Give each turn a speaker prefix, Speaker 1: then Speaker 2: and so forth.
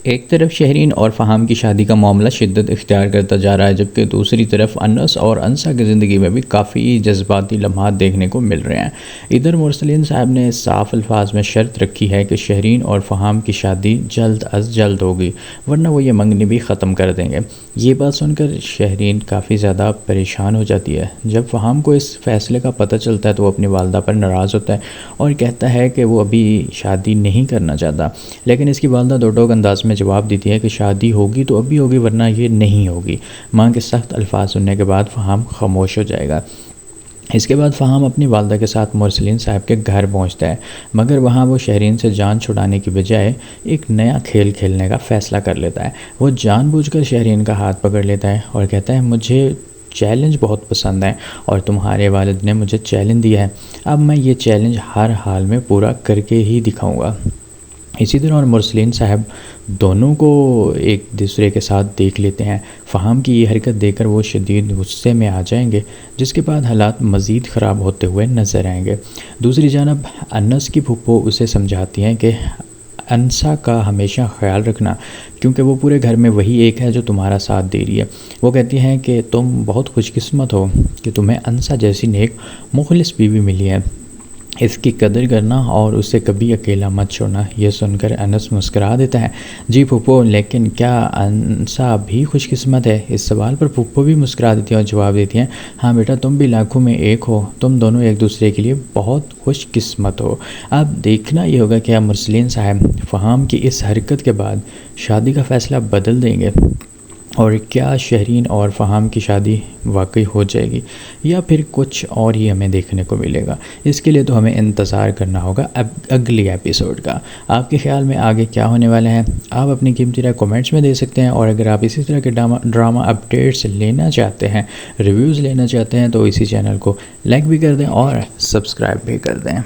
Speaker 1: ایک طرف شہرین اور فہام کی شادی کا معاملہ شدت اختیار کرتا جا رہا ہے، جبکہ دوسری طرف انس اور انسا کی زندگی میں بھی کافی جذباتی لمحات دیکھنے کو مل رہے ہیں۔ ادھر مرسلین صاحب نے صاف الفاظ میں شرط رکھی ہے کہ شہرین اور فہام کی شادی جلد از جلد ہوگی، ورنہ وہ یہ منگنی بھی ختم کر دیں گے۔ یہ بات سن کر شہرین کافی زیادہ پریشان ہو جاتی ہے۔ جب فہام کو اس فیصلے کا پتہ چلتا ہے تو وہ اپنی والدہ پر ناراض ہوتا ہے اور کہتا ہے کہ وہ ابھی شادی نہیں کرنا چاہتا، لیکن اس کی والدہ دو ٹوک انداز میں جواب دیتی ہے کہ شادی ہوگی تو ابھی ہوگی ورنہ یہ نہیں ہوگی۔ ماں کے سخت الفاظ سننے کے بعد فہام خاموش ہو جائے گا۔ اس کے بعد فہام اپنی والدہ کے ساتھ مرسلین صاحب کے گھر پہنچتا ہے، مگر وہاں وہ شہرین سے جان چھڑانے کی بجائے ایک نیا کھیل کھیلنے کا فیصلہ کر لیتا ہے۔ وہ جان بوجھ کر شہرین کا ہاتھ پکڑ لیتا ہے اور کہتا ہے مجھے چیلنج بہت پسند ہے اور تمہارے والد نے مجھے چیلنج دیا ہے، اب میں یہ چیلنج ہر حال میں پورا کر کے ہی دکھاؤں گا۔ اسی طرح اور مرسلین صاحب دونوں کو ایک دوسرے کے ساتھ دیکھ لیتے ہیں۔ فہام کی یہ حرکت دیکھ کر وہ شدید غصے میں آ جائیں گے، جس کے بعد حالات مزید خراب ہوتے ہوئے نظر آئیں گے۔ دوسری جانب انس کی پھپھو اسے سمجھاتی ہیں کہ انسا کا ہمیشہ خیال رکھنا، کیونکہ وہ پورے گھر میں وہی ایک ہے جو تمہارا ساتھ دے رہی ہے۔ وہ کہتی ہیں کہ تم بہت خوش قسمت ہو کہ تمہیں انسا جیسی نیک مخلص بیوی ملی ہے، اس کی قدر کرنا اور اسے کبھی اکیلا مت چھوڑنا۔ یہ سن کر انس مسکرا دیتا ہے، جی پھپھو، لیکن کیا انسا بھی خوش قسمت ہے؟ اس سوال پر پھپھو بھی مسکرا دیتی ہیں اور جواب دیتی ہیں، ہاں بیٹا، تم بھی لاکھوں میں ایک ہو، تم دونوں ایک دوسرے کے لیے بہت خوش قسمت ہو۔ اب دیکھنا یہ ہوگا کہ مرسلین صاحب فہام کی اس حرکت کے بعد شادی کا فیصلہ بدل دیں گے، اور کیا شہرین اور فہام کی شادی واقعی ہو جائے گی یا پھر کچھ اور ہی ہمیں دیکھنے کو ملے گا۔ اس کے لیے تو ہمیں انتظار کرنا ہوگا اب اگلی ایپیسوڈ کا۔ آپ کے خیال میں آگے کیا ہونے والا ہے؟ آپ اپنی قیمتی رائے کومنٹس میں دے سکتے ہیں، اور اگر آپ اسی طرح کے ڈرامہ اپڈیٹس لینا چاہتے ہیں، ریویوز لینا چاہتے ہیں، تو اسی چینل کو لائک بھی کر دیں اور سبسکرائب بھی کر دیں۔